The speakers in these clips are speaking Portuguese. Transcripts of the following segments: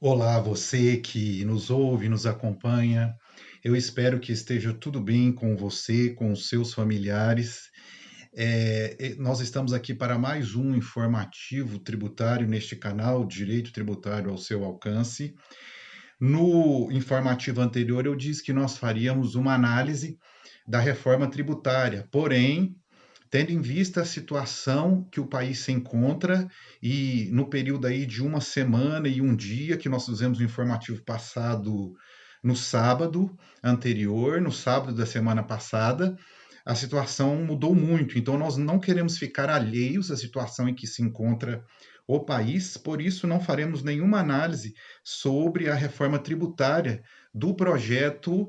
Olá, você que nos ouve, nos acompanha. Eu espero que esteja tudo bem com você, com os seus familiares. Nós estamos aqui para mais um informativo tributário neste canal, Direito Tributário ao seu alcance. No informativo anterior, eu disse que nós faríamos uma análise da reforma tributária, porém, tendo em vista a situação que o país se encontra e no período aí de uma semana e um dia que nós fizemos o informativo passado no sábado anterior, no sábado da semana passada, a situação mudou muito. Então nós não queremos ficar alheios à situação em que se encontra o país, por isso não faremos nenhuma análise sobre a reforma tributária do projeto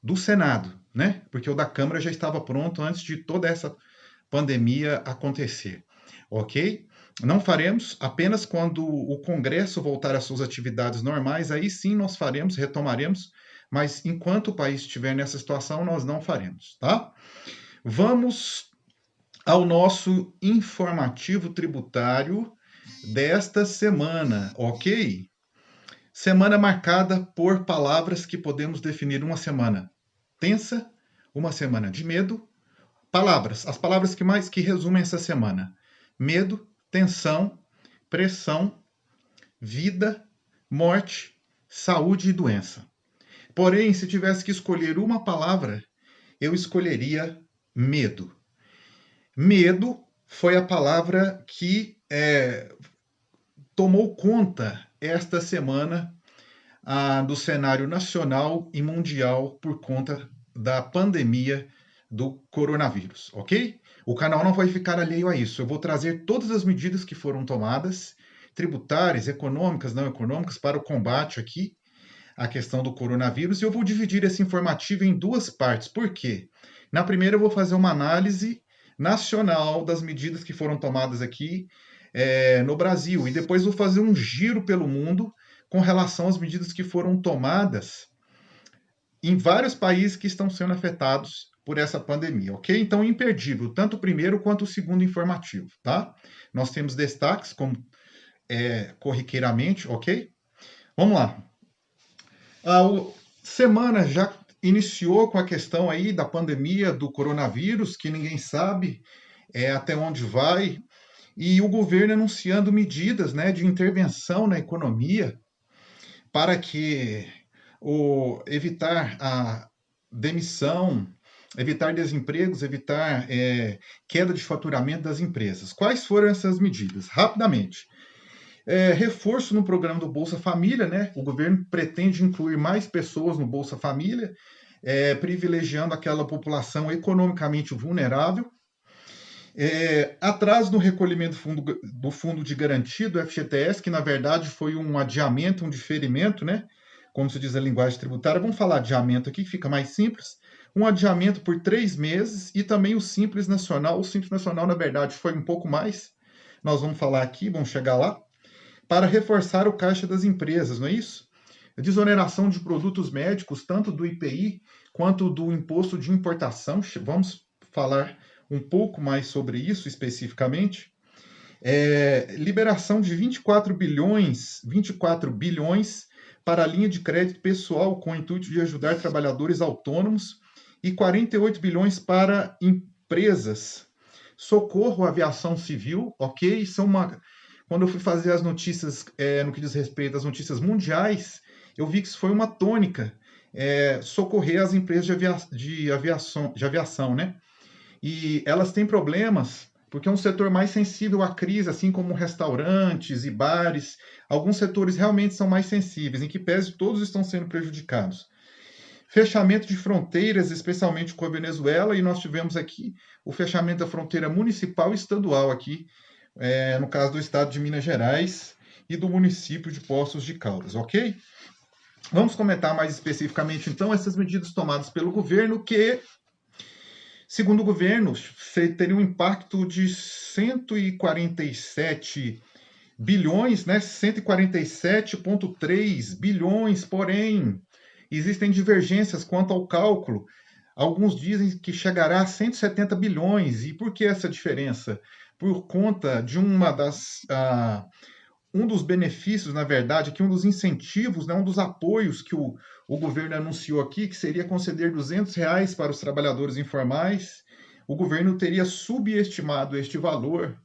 do Senado, né? Porque o da Câmara já estava pronto antes de toda essa pandemia acontecer, ok? Não faremos, apenas quando o Congresso voltar às suas atividades normais, aí sim nós faremos, retomaremos, mas enquanto o país estiver nessa situação, nós não faremos, tá? Vamos ao nosso informativo tributário desta semana, ok? Semana marcada por palavras que podemos definir uma semana tensa, uma semana de medo. Palavras, as palavras que resumem essa semana: medo, tensão, pressão, vida, morte, saúde e doença. Porém, se tivesse que escolher uma palavra, eu escolheria medo. Medo foi a palavra que tomou conta esta semana do cenário nacional e mundial por conta da pandemia do coronavírus, ok? O canal não vai ficar alheio a isso. Eu vou trazer todas as medidas que foram tomadas, tributárias, econômicas, não econômicas, para o combate aqui à questão do coronavírus, e eu vou dividir esse informativo em duas partes. Por quê? Na primeira, eu vou fazer uma análise nacional das medidas que foram tomadas aqui no Brasil, e depois vou fazer um giro pelo mundo com relação às medidas que foram tomadas em vários países que estão sendo afetados por essa pandemia, ok? Então, imperdível, tanto o primeiro quanto o segundo informativo, tá? Nós temos destaques, como corriqueiramente, ok? Vamos lá. A semana já iniciou com a questão aí da pandemia do coronavírus, que ninguém sabe até onde vai, e o governo anunciando medidas, né, de intervenção na economia para que evitar a demissão, evitar desempregos, evitar queda de faturamento das empresas. Quais foram essas medidas? Rapidamente. Reforço no programa do Bolsa Família, né? O governo pretende incluir mais pessoas no Bolsa Família, privilegiando aquela população economicamente vulnerável. Atraso no recolhimento do fundo de garantia do FGTS, que na verdade foi um adiamento, um diferimento, né? Como se diz a linguagem tributária. Vamos falar adiamento aqui, que fica mais simples. Um adiamento por 3 meses e também o Simples Nacional. O Simples Nacional, na verdade, foi um pouco mais. Nós vamos falar aqui, vamos chegar lá. Para reforçar o caixa das empresas, não é isso? A desoneração de produtos médicos, tanto do IPI quanto do imposto de importação. Vamos falar um pouco mais sobre isso especificamente. Liberação de 24 bilhões para a linha de crédito pessoal com o intuito de ajudar trabalhadores autônomos e 48 bilhões para empresas. Socorro à aviação civil, ok? Quando eu fui fazer as notícias, no que diz respeito às notícias mundiais, eu vi que isso foi uma tônica, socorrer as empresas de aviação, né? E elas têm problemas porque é um setor mais sensível à crise, assim como restaurantes e bares. Alguns setores realmente são mais sensíveis, em que pese todos estão sendo prejudicados. Fechamento de fronteiras, especialmente com a Venezuela, e nós tivemos aqui o fechamento da fronteira municipal e estadual aqui, no caso do estado de Minas Gerais e do município de Poços de Caldas, ok? Vamos comentar mais especificamente, então, essas medidas tomadas pelo governo que, segundo o governo, teria um impacto de 147 bilhões, né? 147,3 bilhões, porém, existem divergências quanto ao cálculo. Alguns dizem que chegará a 170 bilhões. E por que essa diferença? Por conta de um dos benefícios, na verdade, aqui um dos incentivos, né, um dos apoios que o governo anunciou aqui, que seria conceder R$ 200 para os trabalhadores informais. O governo teria subestimado este valor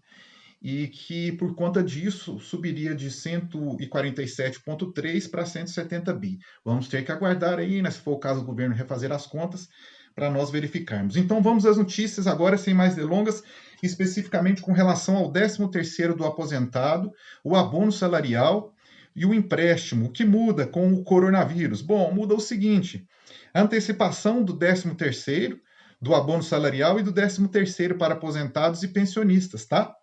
e que, por conta disso, subiria de 147,3 para 170 bi. Vamos ter que aguardar aí, né, se for o caso do governo refazer as contas, para nós verificarmos. Então, vamos às notícias agora, sem mais delongas, especificamente com relação ao 13º do aposentado, o abono salarial e o empréstimo. O que muda com o coronavírus? Bom, muda o seguinte, a antecipação do 13º, do abono salarial e do 13º para aposentados e pensionistas, tá?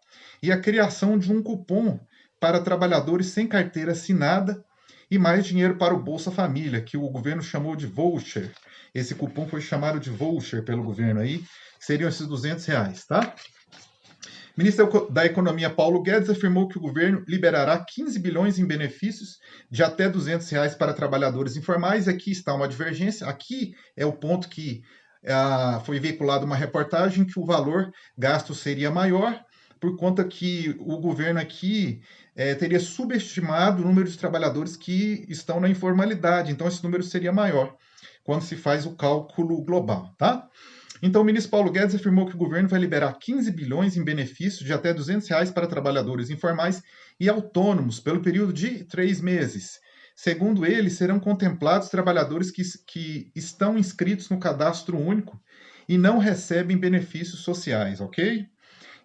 E a criação de um cupom para trabalhadores sem carteira assinada e mais dinheiro para o Bolsa Família, que o governo chamou de voucher. Esse cupom foi chamado de voucher pelo governo aí, que seriam esses R$ 200, tá? O ministro da Economia, Paulo Guedes, afirmou que o governo liberará 15 bilhões em benefícios de até R$ 200 para trabalhadores informais. Aqui está uma divergência. Aqui é o ponto que foi veiculada uma reportagem que o valor gasto seria maior, por conta que o governo aqui teria subestimado o número de trabalhadores que estão na informalidade. Então, esse número seria maior quando se faz o cálculo global, tá? Então, o ministro Paulo Guedes afirmou que o governo vai liberar 15 bilhões em benefícios de até R$ 200 para trabalhadores informais e autônomos pelo período de 3 meses. Segundo ele, serão contemplados trabalhadores que estão inscritos no cadastro único e não recebem benefícios sociais, ok?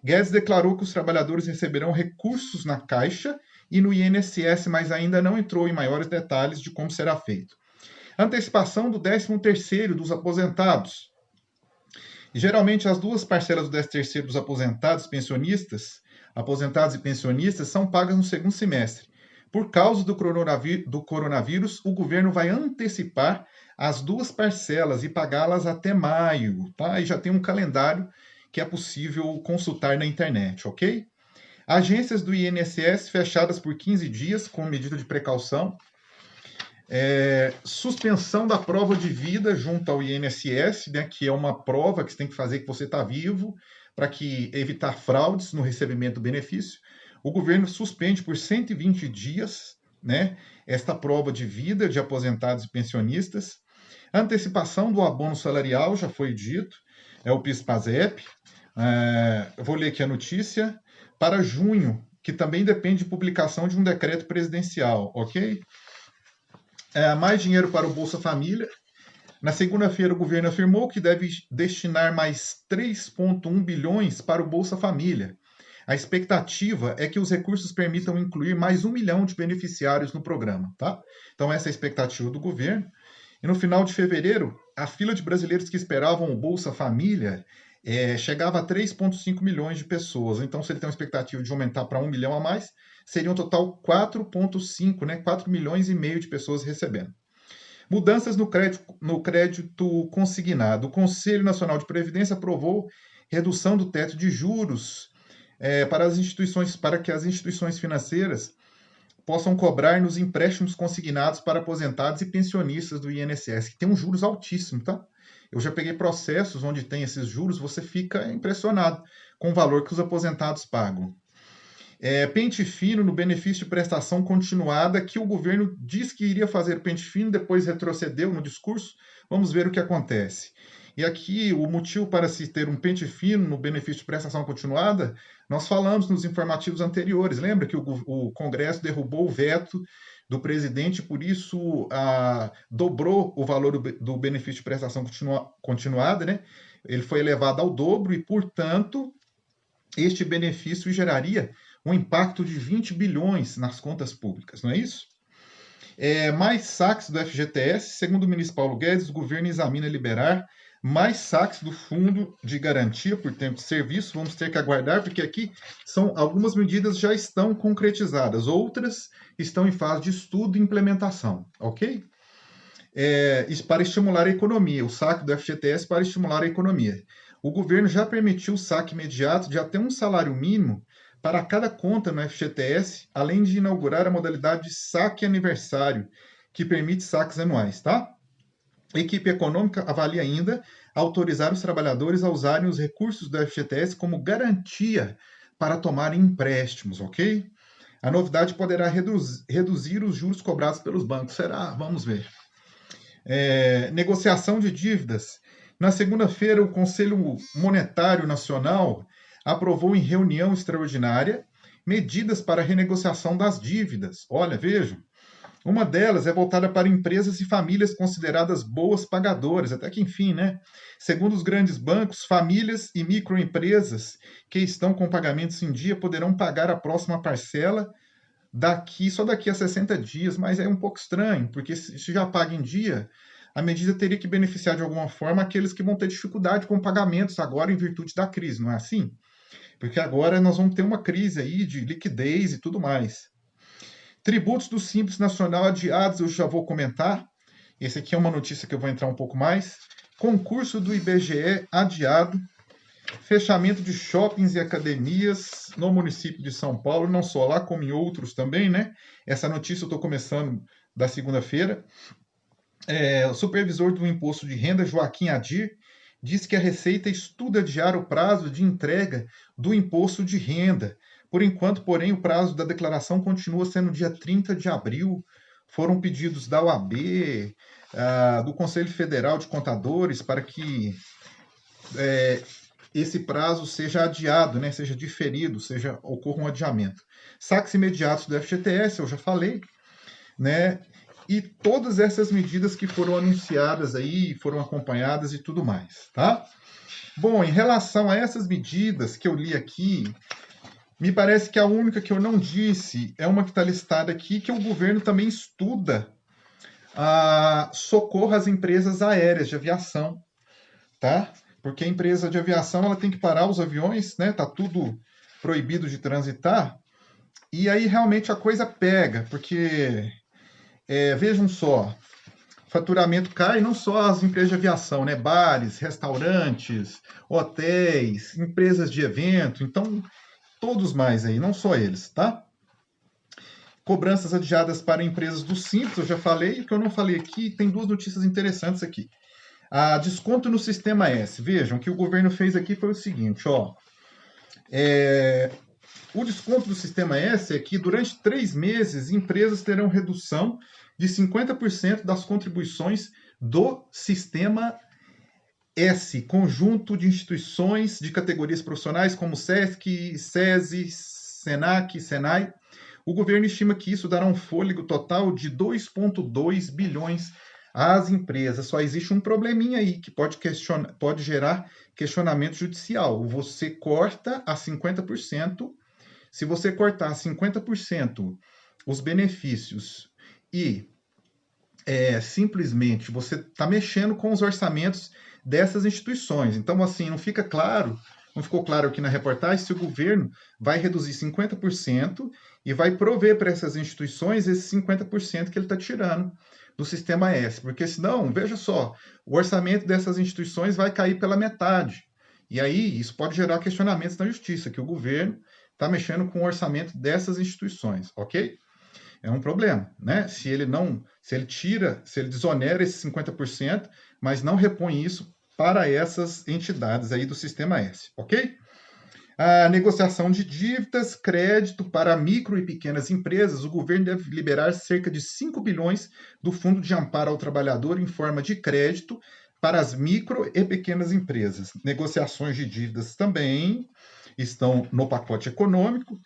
Guedes declarou que os trabalhadores receberão recursos na Caixa e no INSS, mas ainda não entrou em maiores detalhes de como será feito. Antecipação do 13º dos aposentados. Geralmente, as duas parcelas do 13º dos aposentados e pensionistas, são pagas no segundo semestre. Por causa do coronavírus, o governo vai antecipar as duas parcelas e pagá-las até maio, tá? E já tem um calendário que é possível consultar na internet, ok? Agências do INSS fechadas por 15 dias com medida de precaução. Suspensão da prova de vida junto ao INSS, né, que é uma prova que você tem que fazer que você está vivo para evitar fraudes no recebimento do benefício. O governo suspende por 120 dias, né, esta prova de vida de aposentados e pensionistas. Antecipação do abono salarial, já foi dito, é o PIS/PASEP. Eu vou ler aqui a notícia. Para junho, que também depende de publicação de um decreto presidencial, ok? Mais dinheiro para o Bolsa Família. Na segunda-feira, o governo afirmou que deve destinar mais 3,1 bilhões para o Bolsa Família. A expectativa é que os recursos permitam incluir mais 1 milhão de beneficiários no programa, tá? Então, essa é a expectativa do governo. E no final de fevereiro, a fila de brasileiros que esperavam o Bolsa Família chegava a 3,5 milhões de pessoas. Então, se ele tem uma expectativa de aumentar para 1 milhão a mais, seria um total 4,5, né? 4 milhões e meio de pessoas recebendo. Mudanças no crédito consignado. O Conselho Nacional de Previdência aprovou redução do teto de juros para que as instituições financeiras possam cobrar nos empréstimos consignados para aposentados e pensionistas do INSS, que tem uns juros altíssimos, tá? Eu já peguei processos onde tem esses juros, você fica impressionado com o valor que os aposentados pagam. Pente fino no benefício de prestação continuada, que o governo diz que iria fazer pente fino, depois retrocedeu no discurso. Vamos ver o que acontece. E aqui, o motivo para se ter um pente fino no benefício de prestação continuada, nós falamos nos informativos anteriores. Lembra que o Congresso derrubou o veto do presidente, por isso dobrou o valor do benefício de prestação continuada, né? Ele foi elevado ao dobro e, portanto, este benefício geraria um impacto de 20 bilhões nas contas públicas, não é isso? Mais saques do FGTS. Segundo o ministro Paulo Guedes, o governo examina liberar mais saques do Fundo de Garantia por Tempo de Serviço. Vamos ter que aguardar, porque aqui algumas medidas já estão concretizadas, outras estão em fase de estudo e implementação, ok? Isso para estimular a economia, o saque do FGTS para estimular a economia. O governo já permitiu o saque imediato de até um salário mínimo para cada conta no FGTS, além de inaugurar a modalidade de saque aniversário, que permite saques anuais, tá? A equipe econômica avalia ainda autorizar os trabalhadores a usarem os recursos do FGTS como garantia para tomarem empréstimos, ok? A novidade poderá reduzir os juros cobrados pelos bancos. Será? Vamos ver. Negociação de dívidas. Na segunda-feira, o Conselho Monetário Nacional aprovou em reunião extraordinária medidas para a renegociação das dívidas. Olha, vejam. Uma delas é voltada para empresas e famílias consideradas boas pagadoras, até que enfim, né? Segundo os grandes bancos, famílias e microempresas que estão com pagamentos em dia poderão pagar a próxima parcela só daqui a 60 dias, mas é um pouco estranho, porque se já paga em dia, a medida teria que beneficiar de alguma forma aqueles que vão ter dificuldade com pagamentos agora em virtude da crise, não é assim? Porque agora nós vamos ter uma crise aí de liquidez e tudo mais. Tributos do Simples Nacional adiados, eu já vou comentar. Esse aqui é uma notícia que eu vou entrar um pouco mais. Concurso do IBGE adiado. Fechamento de shoppings e academias no município de São Paulo, não só lá, como em outros também, né? Essa notícia eu estou começando da segunda-feira. O supervisor do Imposto de Renda, Joaquim Adir, diz que a Receita estuda adiar o prazo de entrega do Imposto de Renda. Por enquanto, porém, o prazo da declaração continua sendo dia 30 de abril. Foram pedidos da OAB, do Conselho Federal de Contadores, para que esse prazo seja adiado, né, seja diferido, ocorra um adiamento. Saques imediatos do FGTS, eu já falei, né? E todas essas medidas que foram anunciadas aí, foram acompanhadas e tudo mais, tá? Bom, em relação a essas medidas que eu li aqui, me parece que a única que eu não disse é uma que está listada aqui, que o governo também estuda socorro às empresas aéreas de aviação, tá? Porque a empresa de aviação ela tem que parar os aviões, né? Tá tudo proibido de transitar. E aí realmente a coisa pega, porque vejam só, faturamento cai não só as empresas de aviação, né? Bares, restaurantes, hotéis, empresas de evento, então todos mais aí, não só eles, tá? Cobranças adiadas para empresas do Simples, eu já falei, o que eu não falei aqui, tem duas notícias interessantes aqui. Desconto no Sistema S. Vejam, o que o governo fez aqui foi o seguinte, ó. O desconto do Sistema S é que durante 3 meses empresas terão redução de 50% das contribuições do Sistema S, conjunto de instituições de categorias profissionais como SESC, SESI, SENAC, SENAI. O governo estima que isso dará um fôlego total de 2,2 bilhões às empresas. Só existe um probleminha aí que pode gerar questionamento judicial. Você corta a 50%. Se você cortar 50% os benefícios e simplesmente você está mexendo com os orçamentos dessas instituições. Então, assim, não ficou claro aqui na reportagem se o governo vai reduzir 50% e vai prover para essas instituições esse 50% que ele está tirando do Sistema S. Porque senão, veja só, o orçamento dessas instituições vai cair pela metade. E aí isso pode gerar questionamentos na justiça, que o governo está mexendo com o orçamento dessas instituições, ok? É um problema, né? Se ele desonera esses 50%, mas não repõe isso para essas entidades aí do Sistema S, ok? A negociação de dívidas, crédito para micro e pequenas empresas, o governo deve liberar cerca de 5 bilhões do Fundo de Amparo ao Trabalhador em forma de crédito para as micro e pequenas empresas. Negociações de dívidas também estão no pacote econômico.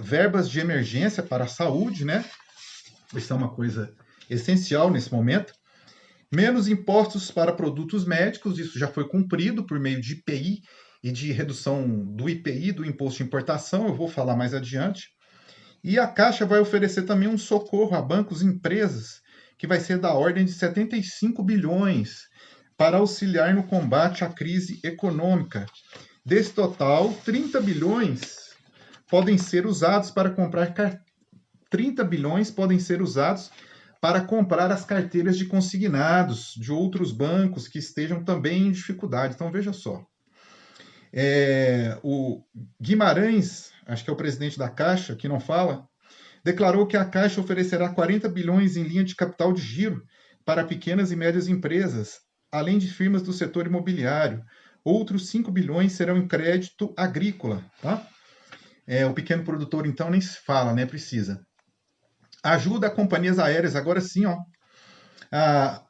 Verbas de emergência para a saúde, né? Isso é uma coisa essencial nesse momento. Menos impostos para produtos médicos, isso já foi cumprido por meio de IPI e de redução do IPI, do Imposto de Importação, eu vou falar mais adiante. E a Caixa vai oferecer também um socorro a bancos e empresas, que vai ser da ordem de 75 bilhões, para auxiliar no combate à crise econômica. Desse total, 30 bilhões podem ser usados para comprar 30 bilhões podem ser usados para comprar as carteiras de consignados de outros bancos que estejam também em dificuldade. Então, veja só. O Guimarães, acho que é o presidente da Caixa, que não fala, declarou que a Caixa oferecerá 40 bilhões em linha de capital de giro para pequenas e médias empresas, além de firmas do setor imobiliário. Outros 5 bilhões serão em crédito agrícola, tá? O pequeno produtor, então, nem se fala, né? Precisa. Ajuda a companhias aéreas, agora sim, ó. A,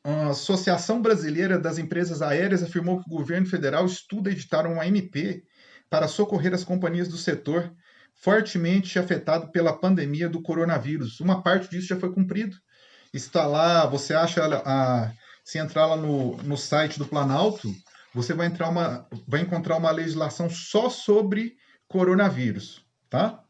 a Associação Brasileira das Empresas Aéreas afirmou que o governo federal estuda editar uma MP para socorrer as companhias do setor fortemente afetado pela pandemia do coronavírus. Uma parte disso já foi cumprido. Está lá, você acha, se entrar lá no site do Planalto, você vai encontrar uma legislação só sobre coronavírus, tá?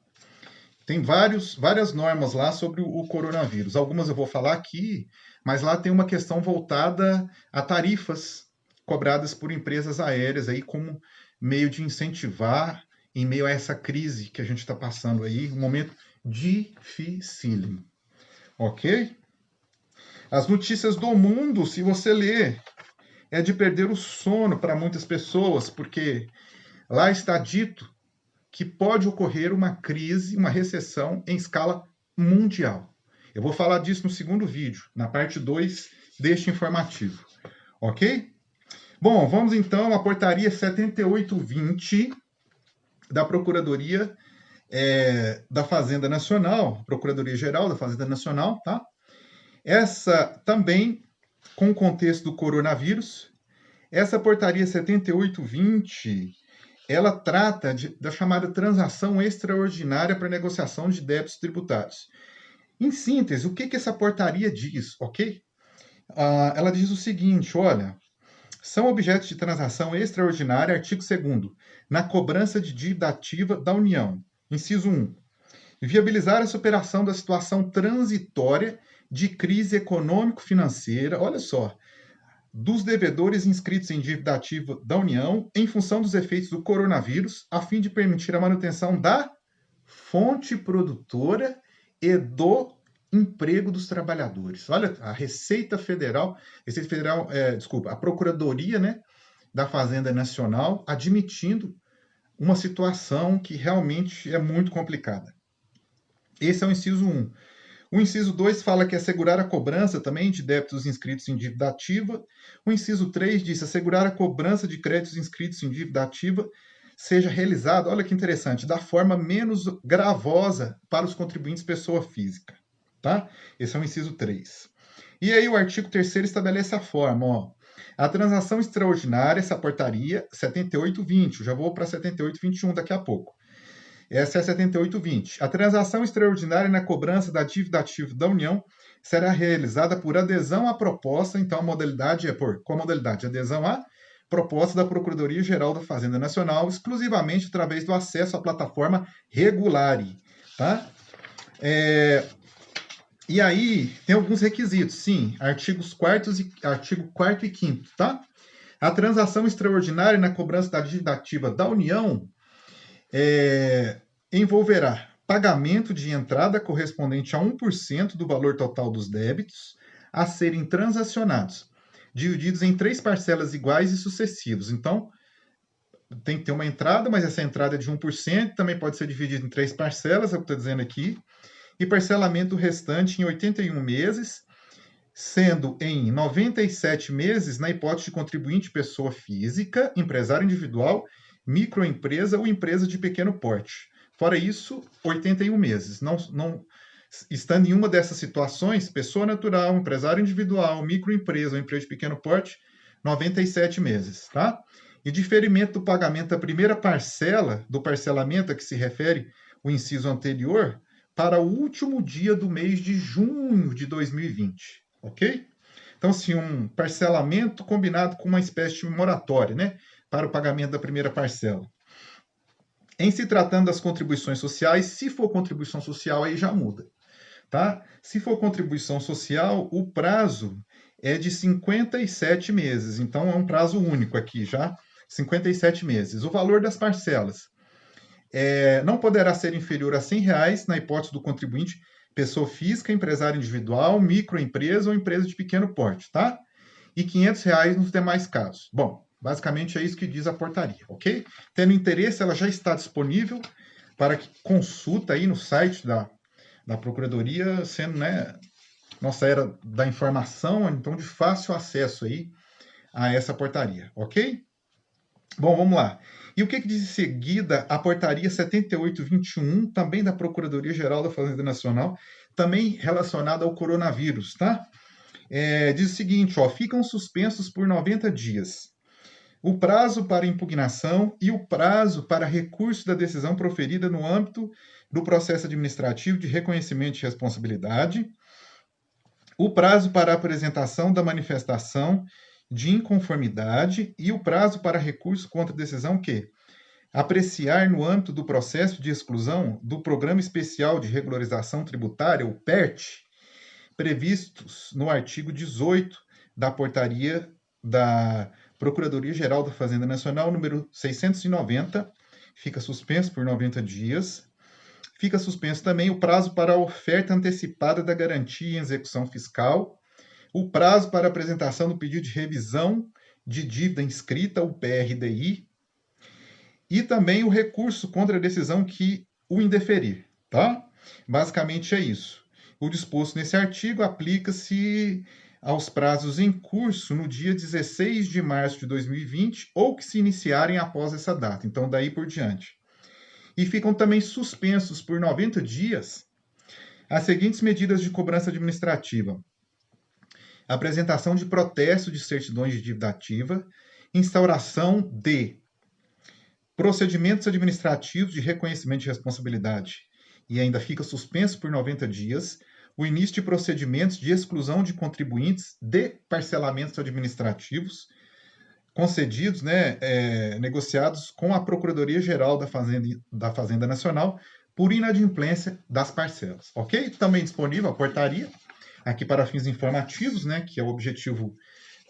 Tem várias normas lá sobre o coronavírus. Algumas eu vou falar aqui, mas lá tem uma questão voltada a tarifas cobradas por empresas aéreas aí como meio de incentivar em meio a essa crise que a gente está passando aí, um momento dificílimo, ok? As notícias do mundo, se você ler, é de perder o sono para muitas pessoas, porque lá está dito que pode ocorrer uma crise, uma recessão em escala mundial. Eu vou falar disso no segundo vídeo, na parte 2 deste informativo. Ok? Bom, vamos então à portaria 7820 da Procuradoria da Fazenda Nacional, Procuradoria-Geral da Fazenda Nacional, tá? Essa também com o contexto do coronavírus. Essa portaria 7820 ela trata da chamada transação extraordinária para negociação de débitos tributários. Em síntese, o que essa portaria diz, ok? Ela diz o seguinte, olha, são objetos de transação extraordinária, artigo 2º, na cobrança de dívida ativa da União. Inciso 1. Viabilizar a superação da situação transitória de crise econômico-financeira, olha só, dos devedores inscritos em dívida ativa da União em função dos efeitos do coronavírus, a fim de permitir a manutenção da fonte produtora e do emprego dos trabalhadores. Olha, a a Procuradoria, né, da Fazenda Nacional admitindo uma situação que realmente é muito complicada. Esse é o inciso 1. O inciso 2 fala que assegurar a cobrança também de débitos inscritos em dívida ativa. O inciso 3 diz assegurar a cobrança de créditos inscritos em dívida ativa seja realizada, olha que interessante, da forma menos gravosa para os contribuintes pessoa física. Tá? Esse é o inciso 3. E aí o artigo 3º estabelece a forma, ó. A transação extraordinária, essa portaria 7820, eu já vou para 7821 daqui a pouco. Essa é a 7820. A transação extraordinária na cobrança da dívida ativa da União será realizada por adesão à proposta, então a modalidade é qual a modalidade? Adesão à proposta da Procuradoria-Geral da Fazenda Nacional, exclusivamente através do acesso à plataforma Regulare, tá? E aí, tem alguns requisitos, sim, artigo 4º e 5º, tá? A transação extraordinária na cobrança da dívida ativa da União envolverá pagamento de entrada correspondente a 1% do valor total dos débitos a serem transacionados, divididos em 3 parcelas iguais e sucessivas. Então, tem que ter uma entrada, mas essa entrada é de 1%, também pode ser dividida em 3 parcelas, é o que estou dizendo aqui, e parcelamento restante em 81 meses, sendo em 97 meses na hipótese de contribuinte pessoa física, empresário individual, microempresa ou empresa de pequeno porte. Fora isso, 81 meses. Não, estando em uma dessas situações, pessoa natural, empresário individual, microempresa ou empresa de pequeno porte, 97 meses, tá? E diferimento do pagamento da primeira parcela do parcelamento a que se refere o inciso anterior para o último dia do mês de junho de 2020, ok? Então, assim, um parcelamento combinado com uma espécie de moratória, né? Para o pagamento da primeira parcela. Em se tratando das contribuições sociais, se for contribuição social, aí já muda, tá? Se for contribuição social, o prazo é de 57 meses, então é um prazo único aqui, já 57 meses. O valor das parcelas não poderá ser inferior a R$100 na hipótese do contribuinte pessoa física, empresário individual, microempresa ou empresa de pequeno porte, tá? E R$500 nos demais casos. Bom, basicamente é isso que diz a portaria, ok? Tendo interesse, ela já está disponível para que consulta aí no site da Procuradoria, sendo, né, nossa era da informação, então de fácil acesso aí a essa portaria, ok? Bom, vamos lá. E o que diz em seguida a portaria 7821, também da Procuradoria-Geral da Fazenda Nacional, também relacionada ao coronavírus, tá? Diz o seguinte, ó, ficam suspensos por 90 dias o prazo para impugnação e o prazo para recurso da decisão proferida no âmbito do processo administrativo de reconhecimento de responsabilidade, o prazo para apresentação da manifestação de inconformidade e o prazo para recurso contra a decisão que apreciar no âmbito do processo de exclusão do Programa Especial de Regularização Tributária, o PERT, previstos no artigo 18 da portaria da Procuradoria-Geral da Fazenda Nacional, número 690, fica suspenso por 90 dias. Fica suspenso também o prazo para a oferta antecipada da garantia em execução fiscal, o prazo para apresentação do pedido de revisão de dívida inscrita, o PRDI, e também o recurso contra a decisão que o indeferir, tá? Basicamente é isso. O disposto nesse artigo aplica-se aos prazos em curso no dia 16 de março de 2020 ou que se iniciarem após essa data, então daí por diante. E ficam também suspensos por 90 dias as seguintes medidas de cobrança administrativa: apresentação de protesto de certidões de dívida ativa, instauração de procedimentos administrativos de reconhecimento de responsabilidade, e ainda fica suspenso por 90 dias o início de procedimentos de exclusão de contribuintes de parcelamentos administrativos concedidos, negociados com a Procuradoria-Geral da Fazenda Nacional por inadimplência das parcelas, ok? Também disponível a portaria, aqui para fins informativos, que é o objetivo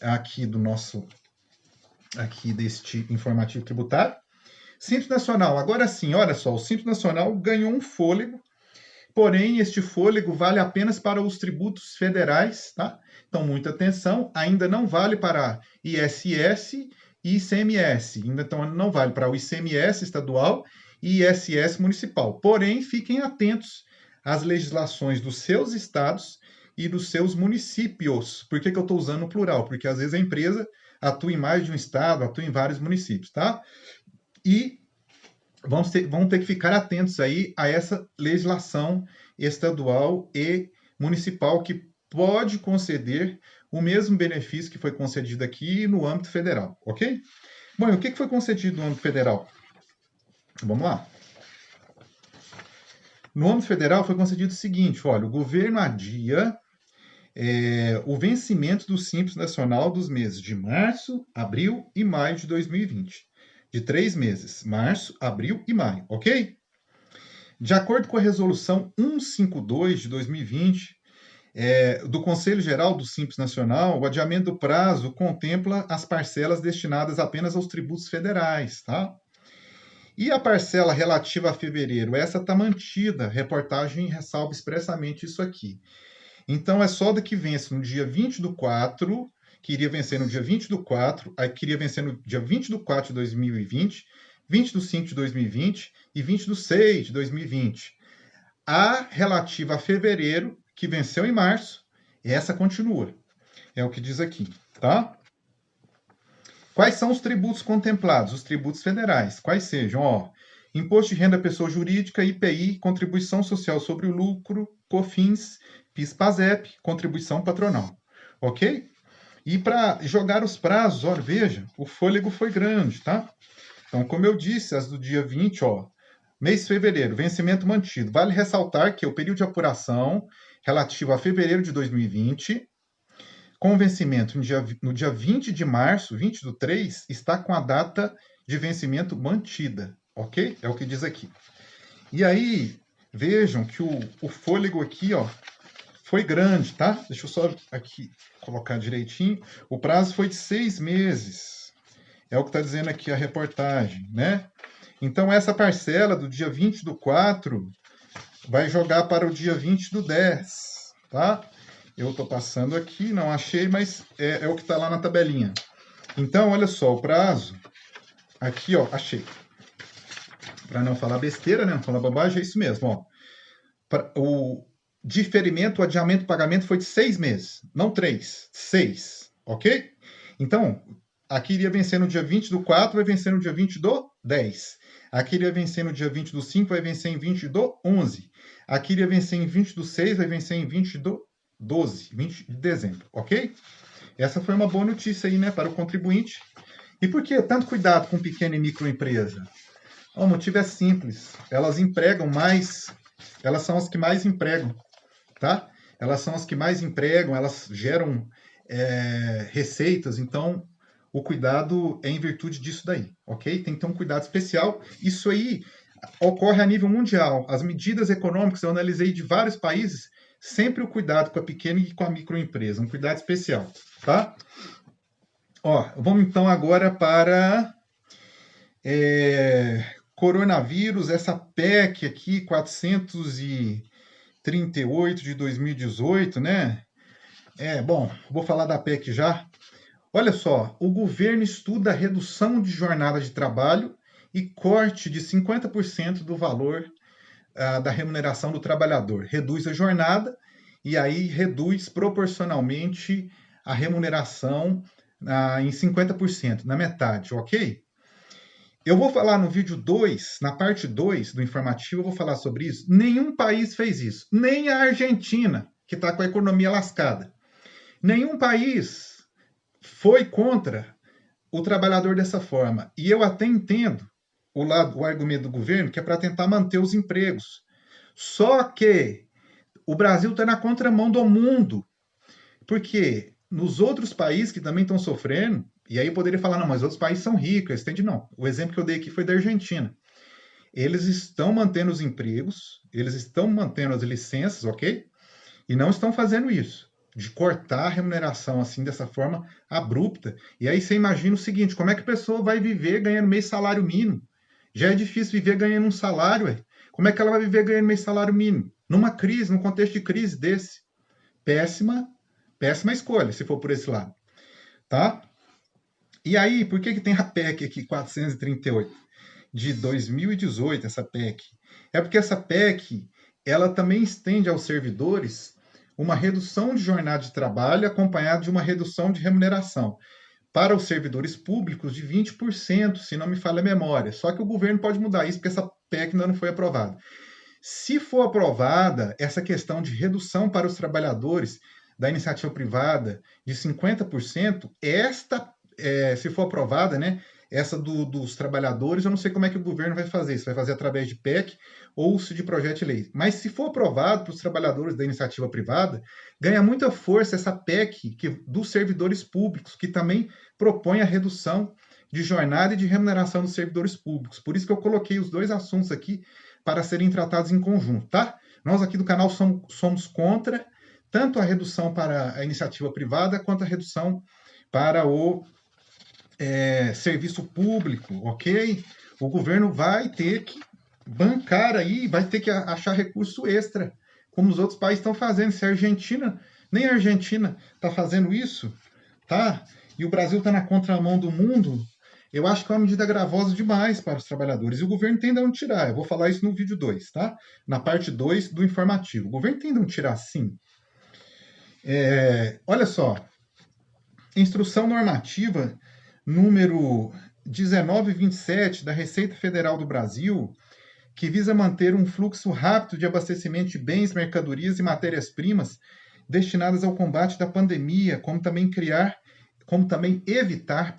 aqui do nosso, aqui deste informativo tributário. Simples Nacional, agora sim, olha só, o Simples Nacional ganhou um fôlego, porém este fôlego vale apenas para os tributos federais, tá? Então, muita atenção, ainda não vale para ISS e ICMS, então não vale para o ICMS estadual e ISS municipal. Porém, fiquem atentos às legislações dos seus estados e dos seus municípios. Por que eu estou usando o plural? Porque às vezes a empresa atua em mais de um estado, atua em vários municípios, tá? E vão ter que ficar atentos aí a essa legislação estadual e municipal que pode conceder o mesmo benefício que foi concedido aqui no âmbito federal, ok? Bom, e o que foi concedido no âmbito federal? Vamos lá. No âmbito federal foi concedido o seguinte, olha, o governo adia o vencimento do Simples Nacional dos meses de março, abril e maio de 2020. De 3 meses, março, abril e maio, ok? De acordo com a resolução 152 de 2020, do Conselho Geral do Simples Nacional, o adiamento do prazo contempla as parcelas destinadas apenas aos tributos federais, tá? E a parcela relativa a fevereiro, essa está mantida, a reportagem ressalva expressamente isso aqui. Então, é só da que vence no dia 20 do 4, que iria vencer no dia 20 do 4, aí queria vencer no dia 20 do 4 de 2020, 20 do 5 de 2020 e 20 do 6 de 2020. A relativa a fevereiro, que venceu em março, essa continua. É o que diz aqui, tá? Quais são os tributos contemplados? Os tributos federais. Quais sejam? Ó, Imposto de Renda à Pessoa Jurídica, IPI, Contribuição Social sobre o Lucro, COFINS, PIS/PASEP, Contribuição Patronal. Ok? E para jogar os prazos, olha, veja, o fôlego foi grande, tá? Então, como eu disse, as do dia 20, ó, mês de fevereiro, vencimento mantido. Vale ressaltar que o período de apuração relativo a fevereiro de 2020, com vencimento no dia 20 de março, 20 do 3, está com a data de vencimento mantida, ok? É o que diz aqui. E aí, vejam que o fôlego aqui, ó, foi grande, tá? Deixa eu só aqui colocar direitinho. O prazo foi de 6 meses. É o que está dizendo aqui a reportagem, né? Então, essa parcela do dia 20 do 4 vai jogar para o dia 20 do 10, tá? Eu estou passando aqui, não achei, mas é o que está lá na tabelinha. Então, olha só, o prazo, aqui, ó, achei. Para não falar besteira, né? Não falar bobagem, é isso mesmo, ó. O diferimento, o adiamento do pagamento foi de 6 meses, não 3, 6, ok? Então, Aqui iria vencer no dia 20/4, vai vencer no dia 20/10. Aqui iria vencer no dia 20/5, vai vencer em 20/11. Aqui iria vencer em 20/6, vai vencer em 20/12, 20 de dezembro, ok? Essa foi uma boa notícia aí, né, para o contribuinte. E por que tanto cuidado com pequena e microempresa? O motivo é simples. Elas empregam mais, elas são as que mais empregam, tá? Elas são as que mais empregam, elas geram receitas, então o cuidado é em virtude disso daí, ok? Tem que ter um cuidado especial. Isso aí ocorre a nível mundial. As medidas econômicas eu analisei de vários países, sempre o cuidado com a pequena e com a microempresa, um cuidado especial, tá? Ó, vamos então agora para coronavírus, essa PEC aqui, 438 de 2018, né? Bom, vou falar da PEC já. Olha só, o governo estuda a redução de jornada de trabalho e corte de 50% do valor da remuneração do trabalhador. Reduz a jornada e aí reduz proporcionalmente a remuneração em 50%, na metade, ok? Eu vou falar no vídeo 2, na parte 2 do informativo, eu vou falar sobre isso. Nenhum país fez isso, nem a Argentina, que está com a economia lascada. Nenhum país foi contra o trabalhador dessa forma. E eu até entendo o argumento do governo, que é para tentar manter os empregos. Só que o Brasil está na contramão do mundo, porque nos outros países que também estão sofrendo, e aí eu poderia falar, não, mas outros países são ricos, eles têm de não. O exemplo que eu dei aqui foi da Argentina. Eles estão mantendo os empregos, eles estão mantendo as licenças, ok? E não estão fazendo isso, de cortar a remuneração assim, dessa forma abrupta. E aí você imagina o seguinte, como é que a pessoa vai viver ganhando meio salário mínimo? Já é difícil viver ganhando um salário, ué. Como é que ela vai viver ganhando meio salário mínimo? Numa crise, num contexto de crise desse. Péssima escolha, se for por esse lado. Tá? E aí, por que tem a PEC aqui, 438, de 2018, essa PEC? É porque essa PEC, ela também estende aos servidores uma redução de jornada de trabalho acompanhada de uma redução de remuneração. Para os servidores públicos, de 20%, se não me falha a memória. Só que o governo pode mudar isso, porque essa PEC ainda não foi aprovada. Se for aprovada essa questão de redução para os trabalhadores da iniciativa privada de 50%, se for aprovada, né, essa dos trabalhadores, eu não sei como é que o governo vai fazer. Se vai fazer através de PEC ou se de projeto de lei. Mas se for aprovado para os trabalhadores da iniciativa privada, ganha muita força essa PEC dos servidores públicos, que também propõe a redução de jornada e de remuneração dos servidores públicos. Por isso que eu coloquei os dois assuntos aqui para serem tratados em conjunto, tá? Nós aqui do canal somos contra tanto a redução para a iniciativa privada quanto a redução para o serviço público, ok? O governo vai ter que bancar aí, vai ter que achar recurso extra, como os outros países estão fazendo. Se a Argentina, nem a Argentina está fazendo isso, tá? E o Brasil está na contramão do mundo, eu acho que é uma medida gravosa demais para os trabalhadores. E o governo tem de onde tirar. Eu vou falar isso no vídeo 2, tá? Na parte 2 do informativo. O governo tem de onde tirar, sim. Olha só. Instrução normativa número 1927 da Receita Federal do Brasil, que visa manter um fluxo rápido de abastecimento de bens, mercadorias e matérias-primas destinadas ao combate da pandemia, como também evitar,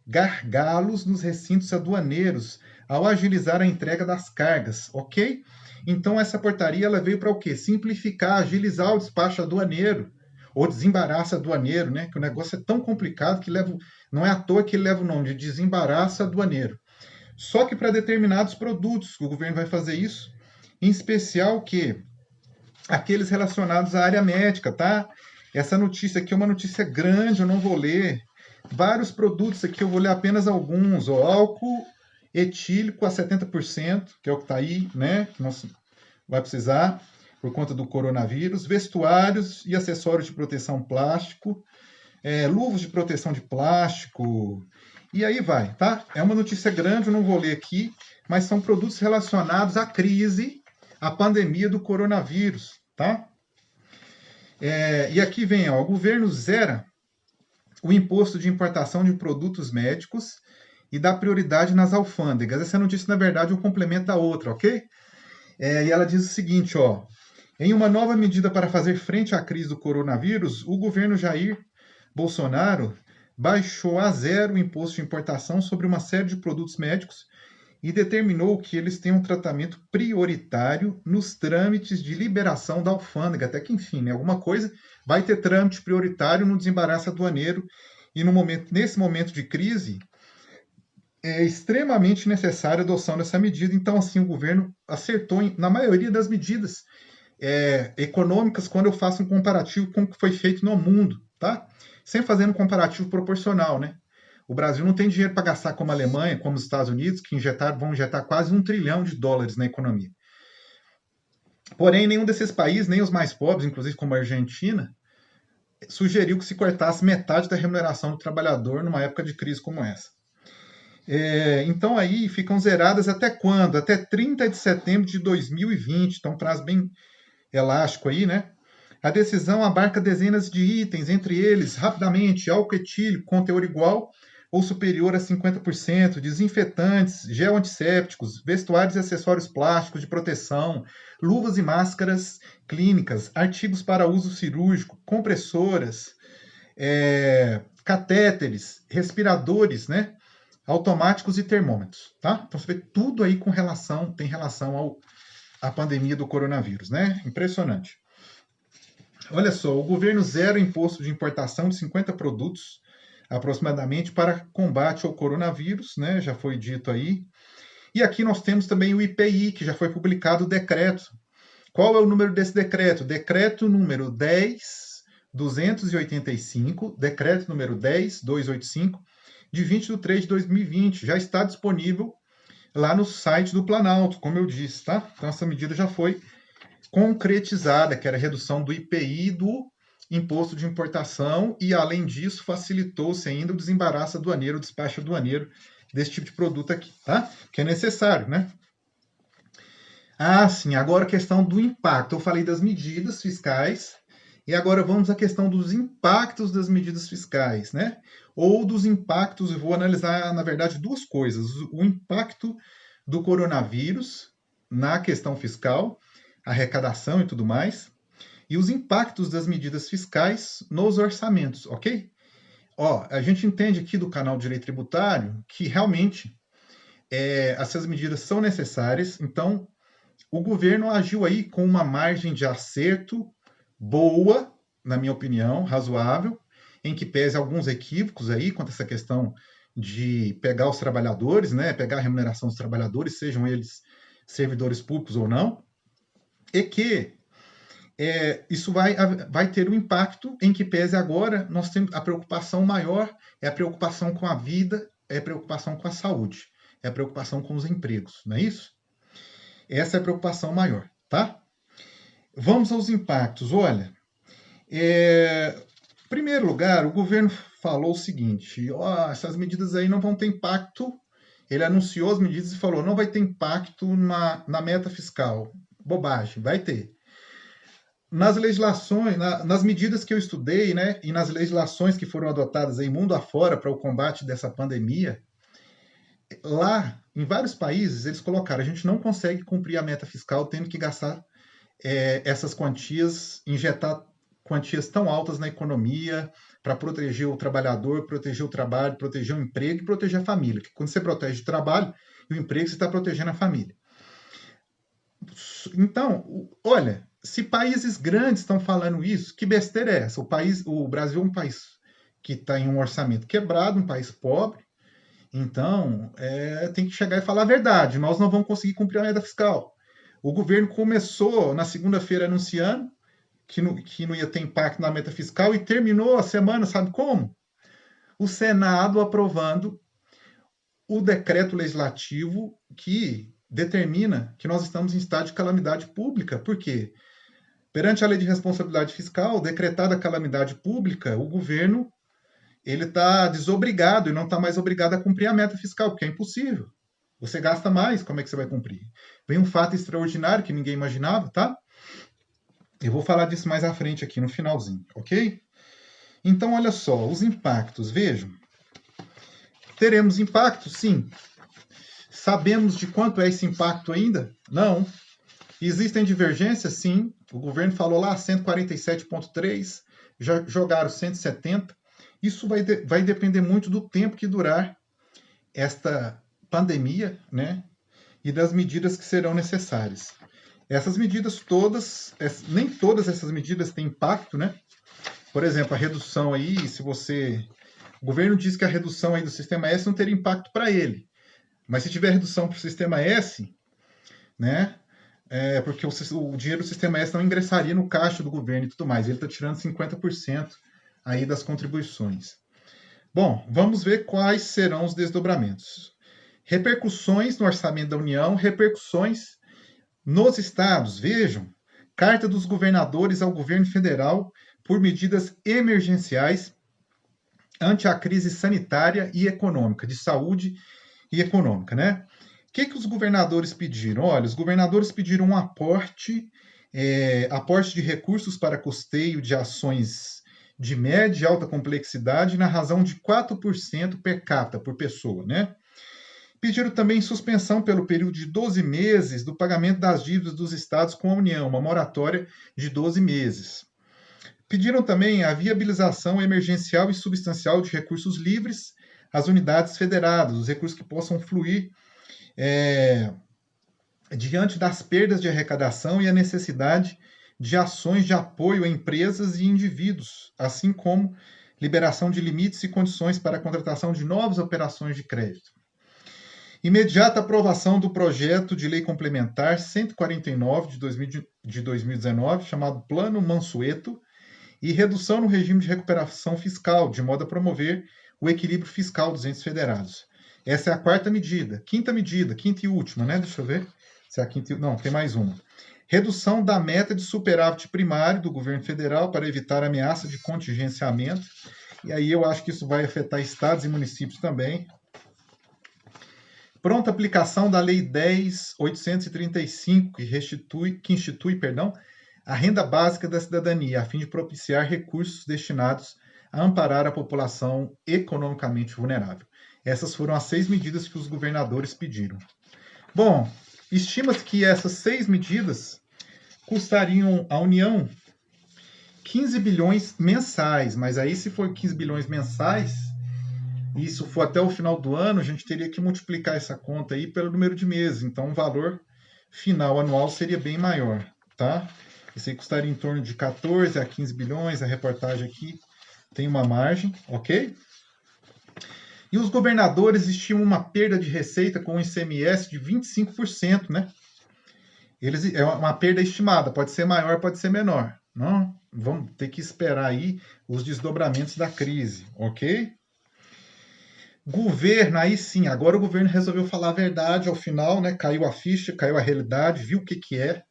gargalos nos recintos aduaneiros ao agilizar a entrega das cargas, ok? Então essa portaria ela veio para o quê? Simplificar, agilizar o despacho aduaneiro, ou desembaraço aduaneiro, né? Que o negócio é tão complicado que não é à toa que ele leva o nome de desembaraço aduaneiro. Só que para determinados produtos o governo vai fazer isso, em especial que aqueles relacionados à área médica, tá? Essa notícia aqui é uma notícia grande, eu não vou ler. Vários produtos aqui, eu vou ler apenas alguns. O álcool etílico a 70%, que é o que está aí, né? Que nós vai precisar por conta do coronavírus. Vestuários e acessórios de proteção plástico. Luvas de proteção de plástico. E aí vai, tá? É uma notícia grande, eu não vou ler aqui, mas são produtos relacionados à crise, à pandemia do coronavírus, tá? E aqui vem, ó, o governo zera o imposto de importação de produtos médicos e dá prioridade nas alfândegas. Essa notícia, na verdade, é um complemento da outra, ok? E ela diz o seguinte, ó. Em uma nova medida para fazer frente à crise do coronavírus, o governo Jair Bolsonaro baixou a zero o imposto de importação sobre uma série de produtos médicos e determinou que eles tenham um tratamento prioritário nos trâmites de liberação da alfândega, até que, enfim, né, alguma coisa vai ter trâmite prioritário no desembaraço aduaneiro e nesse momento de crise é extremamente necessária a adoção dessa medida. Então, assim, o governo acertou na maioria das medidas econômicas quando eu faço um comparativo com o que foi feito no mundo, tá? Sem fazer um comparativo proporcional, né? O Brasil não tem dinheiro para gastar como a Alemanha, como os Estados Unidos, que vão injetar quase $1 trilhão na economia. Porém, nenhum desses países, nem os mais pobres, inclusive como a Argentina, sugeriu que se cortasse metade da remuneração do trabalhador numa época de crise como essa. Então aí ficam zeradas até quando? Até 30 de setembro de 2020, então um prazo bem elástico aí, né? A decisão abarca dezenas de itens, entre eles, rapidamente, álcool etílico com teor igual ou superior a 50%, desinfetantes, gel antissépticos, vestuários e acessórios plásticos de proteção, luvas e máscaras clínicas, artigos para uso cirúrgico, compressoras, catéteres, respiradores, né? Automáticos e termômetros, tá? Então você vê tudo aí tem relação à pandemia do coronavírus, né? Impressionante. Olha só, o governo zera o imposto de importação de 50 produtos, aproximadamente, para combate ao coronavírus, né? Já foi dito aí. E aqui nós temos também o IPI, que já foi publicado o decreto. Qual é o número desse decreto? Decreto número 10.285, decreto número 10.285, de 20 de 3 de 2020. Já está disponível lá no site do Planalto, como eu disse, tá? Então essa medida já foi concretizada, que era a redução do IPI do imposto de importação, e além disso facilitou-se ainda o desembaraço aduaneiro, o despacho aduaneiro desse tipo de produto aqui, tá? Que é necessário, né? Ah, sim, agora a questão do impacto. Eu falei das medidas fiscais, e agora vamos à questão dos impactos das medidas fiscais, né? Ou dos impactos, eu vou analisar, na verdade, duas coisas. O impacto do coronavírus na questão fiscal, arrecadação e tudo mais, e os impactos das medidas fiscais nos orçamentos, ok? Ó, a gente entende aqui do canal Direito Tributário que realmente essas medidas são necessárias, então o governo agiu aí com uma margem de acerto boa, na minha opinião, razoável, em que pese alguns equívocos aí quanto a essa questão de pegar os trabalhadores, né, pegar a remuneração dos trabalhadores, sejam eles servidores públicos ou não, e que isso vai ter um impacto em que pese agora nós temos a preocupação maior é a preocupação com a vida, é a preocupação com a saúde, é a preocupação com os empregos, não é isso? Essa é a preocupação maior, tá? Vamos aos impactos. Olha, em primeiro lugar, o governo falou o seguinte: essas medidas aí não vão ter impacto. Ele anunciou as medidas e falou: não vai ter impacto na meta fiscal. Bobagem, vai ter. Nas legislações, nas medidas que eu estudei, né, e nas legislações que foram adotadas aí mundo afora para o combate dessa pandemia, lá, em vários países, eles colocaram: a gente não consegue cumprir a meta fiscal tendo que gastar essas quantias, injetar quantias tão altas na economia para proteger o trabalhador, proteger o trabalho, proteger o emprego e proteger a família. Porque quando você protege o trabalho e o emprego, você está protegendo a família. Então, olha, se países grandes estão falando isso, que besteira é essa? O Brasil é um país que está em um orçamento quebrado, um país pobre, então tem que chegar e falar a verdade. Nós não vamos conseguir cumprir a meta fiscal. O governo começou na segunda-feira anunciando que não ia ter impacto na meta fiscal e terminou a semana, sabe como? O Senado aprovando o decreto legislativo que determina que nós estamos em estado de calamidade pública. Por quê? Perante a lei de responsabilidade fiscal, decretada a calamidade pública, o governo ele está desobrigado e não está mais obrigado a cumprir a meta fiscal, porque é impossível. Você gasta mais, como é que você vai cumprir? Vem um fato extraordinário que ninguém imaginava, tá? Eu vou falar disso mais à frente aqui no finalzinho, ok? Então, olha só, os impactos, vejam. Teremos impacto? Sim. Sabemos de quanto é esse impacto ainda? Não. Existem divergências? Sim. O governo falou lá 147,3, já jogaram 170. Isso vai depender muito do tempo que durar esta pandemia, né? E das medidas que serão necessárias. Essas medidas todas, nem todas essas medidas têm impacto, né? Por exemplo, a redução aí, se você... O governo diz que a redução aí do sistema S não teria impacto para ele. Mas se tiver redução para o sistema S, né? Porque o dinheiro do sistema S não ingressaria no caixa do governo e tudo mais. Ele está tirando 50% aí das contribuições. Bom, vamos ver quais serão os desdobramentos. Repercussões no orçamento da União, repercussões nos estados. Vejam, carta dos governadores ao governo federal por medidas emergenciais ante a crise sanitária e econômica, de saúde e econômica, né? O que os governadores pediram? Olha, os governadores pediram um aporte de recursos para custeio de ações de média e alta complexidade na razão de 4% per capita, por pessoa, né? Pediram também suspensão pelo período de 12 meses do pagamento das dívidas dos estados com a União, uma moratória de 12 meses. Pediram também a viabilização emergencial e substancial de recursos livres às unidades federadas, os recursos que possam fluir diante das perdas de arrecadação e a necessidade de ações de apoio a empresas e indivíduos, assim como liberação de limites e condições para a contratação de novas operações de crédito. Imediata aprovação do projeto de lei complementar 149 de 2019, chamado Plano Mansueto, e redução no regime de recuperação fiscal, de modo a promover o equilíbrio fiscal dos entes federados. Essa é a quarta medida. Quinta e última, né? Deixa eu ver se é a quinta. Não, tem mais uma. Redução da meta de superávit primário do governo federal para evitar ameaça de contingenciamento. E aí eu acho que isso vai afetar estados e municípios também. Pronta aplicação da Lei 10.835, que institui a renda básica da cidadania, a fim de propiciar recursos destinados a amparar a população economicamente vulnerável. Essas foram as 6 medidas que os governadores pediram. Bom, estima-se que essas 6 medidas custariam à União 15 bilhões mensais, mas aí se for 15 bilhões mensais, e isso for até o final do ano, a gente teria que multiplicar essa conta aí pelo número de meses, então o valor final anual seria bem maior, tá? Isso aí custaria em torno de 14 a 15 bilhões, a reportagem aqui tem uma margem, ok? E os governadores estimam uma perda de receita com o ICMS de 25%, né? É uma perda estimada, pode ser maior, pode ser menor. Não? Vamos ter que esperar aí os desdobramentos da crise, ok? Governo, aí sim, agora o governo resolveu falar a verdade ao final, né? Caiu a ficha, caiu a realidade, viu o que é.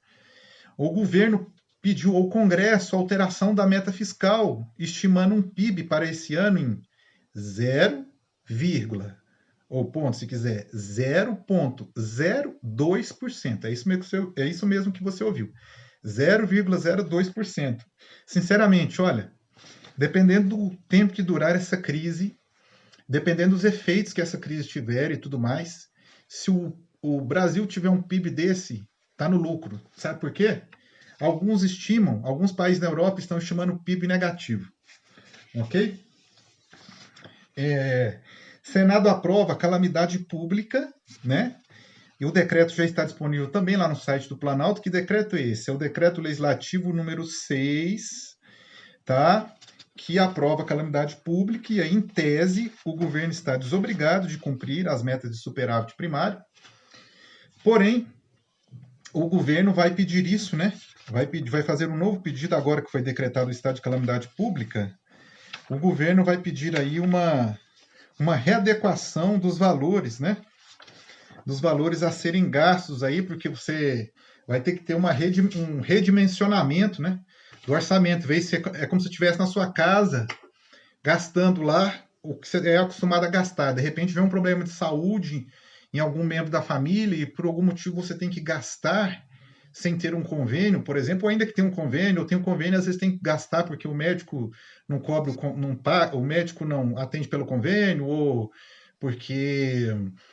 O governo pediu ao Congresso a alteração da meta fiscal, estimando um PIB para esse ano em 0, ou ponto, se quiser, 0,02%. É isso mesmo que você ouviu. 0,02%. Sinceramente, olha, dependendo do tempo que durar essa crise, dependendo dos efeitos que essa crise tiver e tudo mais, se o Brasil tiver um PIB desse, tá no lucro. Sabe por quê? Alguns países da Europa estão estimando PIB negativo. Ok? Senado aprova calamidade pública, né? E o decreto já está disponível também lá no site do Planalto. Que decreto é esse? É o decreto legislativo número 6, tá? Que aprova a calamidade pública e aí, em tese, o governo está desobrigado de cumprir as metas de superávit primário. Porém, o governo vai pedir isso, né? Vai fazer um novo pedido agora que foi decretado o estado de calamidade pública. O governo vai pedir aí uma readequação dos valores, né? Dos valores a serem gastos aí, porque você vai ter que ter um redimensionamento, né? Do orçamento. É como se estivesse na sua casa, gastando lá o que você é acostumado a gastar. De repente vem um problema de saúde em algum membro da família e por algum motivo você tem que gastar sem ter um convênio, por exemplo, ou ainda que tenha um convênio, ou tem um convênio, às vezes tem que gastar porque o médico não cobre, o médico não atende pelo convênio, ou porque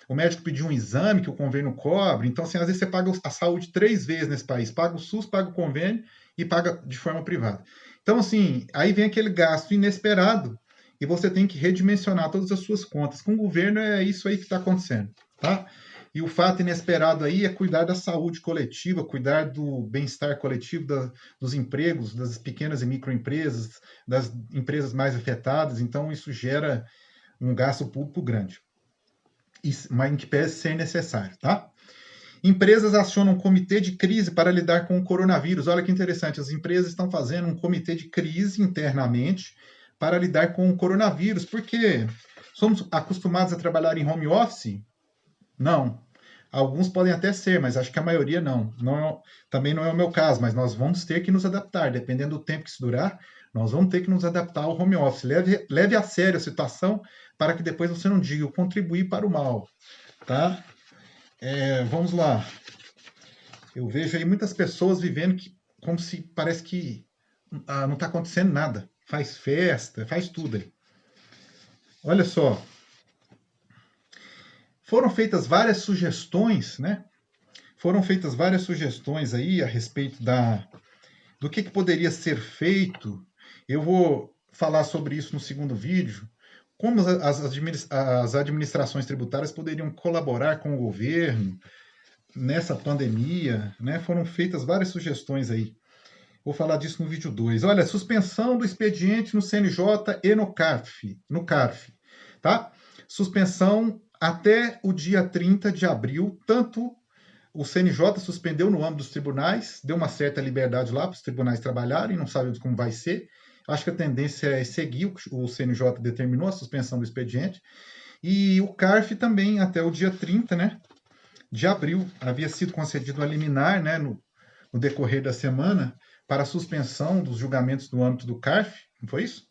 o médico pediu um exame que o convênio cobre. Então, assim, às vezes você paga a saúde 3 vezes nesse país, paga o SUS, paga o convênio e paga de forma privada. Então, assim, aí vem aquele gasto inesperado e você tem que redimensionar todas as suas contas. Com o governo é isso aí que está acontecendo, tá? E o fato inesperado aí é cuidar da saúde coletiva, cuidar do bem-estar coletivo, dos empregos, das pequenas e microempresas, das empresas mais afetadas. Então, isso gera um gasto público grande, mas em que pese ser necessário, tá? Empresas acionam um comitê de crise para lidar com o coronavírus. Olha que interessante, as empresas estão fazendo um comitê de crise internamente para lidar com o coronavírus, porque somos acostumados a trabalhar em home office? Não. Alguns podem até ser, mas acho que a maioria não. Também não é o meu caso, mas nós vamos ter que nos adaptar. Dependendo do tempo que isso durar, nós vamos ter que nos adaptar ao home office. Leve a sério a situação para que depois você não diga eu contribuí para o mal. Tá? Vamos lá. Eu vejo aí muitas pessoas vivendo como se parece que não está acontecendo nada. Faz festa, faz tudo aí. Olha só. Foram feitas várias sugestões, né? Foram feitas várias sugestões aí a respeito do que poderia ser feito. Eu vou falar sobre isso no segundo vídeo. Como as administrações tributárias poderiam colaborar com o governo nessa pandemia, né? Foram feitas várias sugestões aí. Vou falar disso no vídeo 2. Olha, suspensão do expediente no CNJ e no CARF, tá? Suspensão até o dia 30 de abril, tanto o CNJ suspendeu no âmbito dos tribunais, deu uma certa liberdade lá para os tribunais trabalharem, não sabemos como vai ser. Acho que a tendência é seguir o que o CNJ determinou, a suspensão do expediente. E o CARF também, até o dia 30, né, de abril, havia sido concedido a liminar, né, no decorrer da semana, para a suspensão dos julgamentos no âmbito do CARF, não foi isso?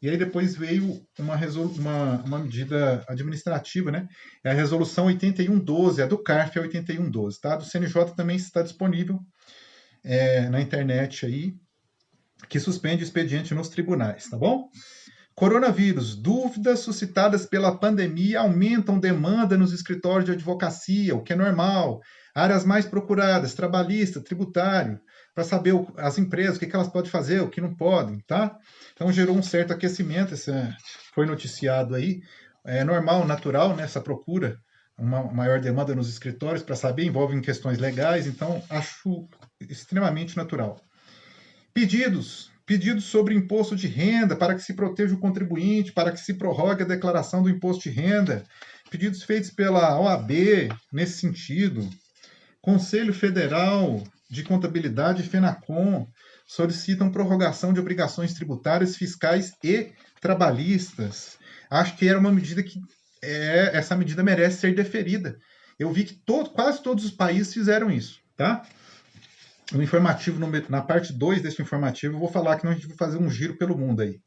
E aí depois veio uma medida administrativa, né? É a resolução 8112, a do CARF é 8112, tá? Do CNJ também está disponível na internet aí, que suspende o expediente nos tribunais, tá bom? Coronavírus. Dúvidas suscitadas pela pandemia aumentam demanda nos escritórios de advocacia, o que é normal. Áreas mais procuradas, trabalhista, tributário, para saber as empresas, o que elas podem fazer, o que não podem, tá? Então gerou um certo aquecimento, foi noticiado aí. É normal, natural, né, essa procura, uma maior demanda nos escritórios para saber, envolve questões legais, então acho extremamente natural. Pedidos sobre imposto de renda para que se proteja o contribuinte, para que se prorrogue a declaração do imposto de renda. Pedidos feitos pela OAB nesse sentido. Conselho Federal de Contabilidade, FENACON, solicitam prorrogação de obrigações tributárias, fiscais e trabalhistas. Acho que era uma medida que essa medida merece ser deferida. Eu vi que quase todos os países fizeram isso, tá? No informativo, na parte 2 deste informativo, eu vou falar que nós a gente vai fazer um giro pelo mundo aí.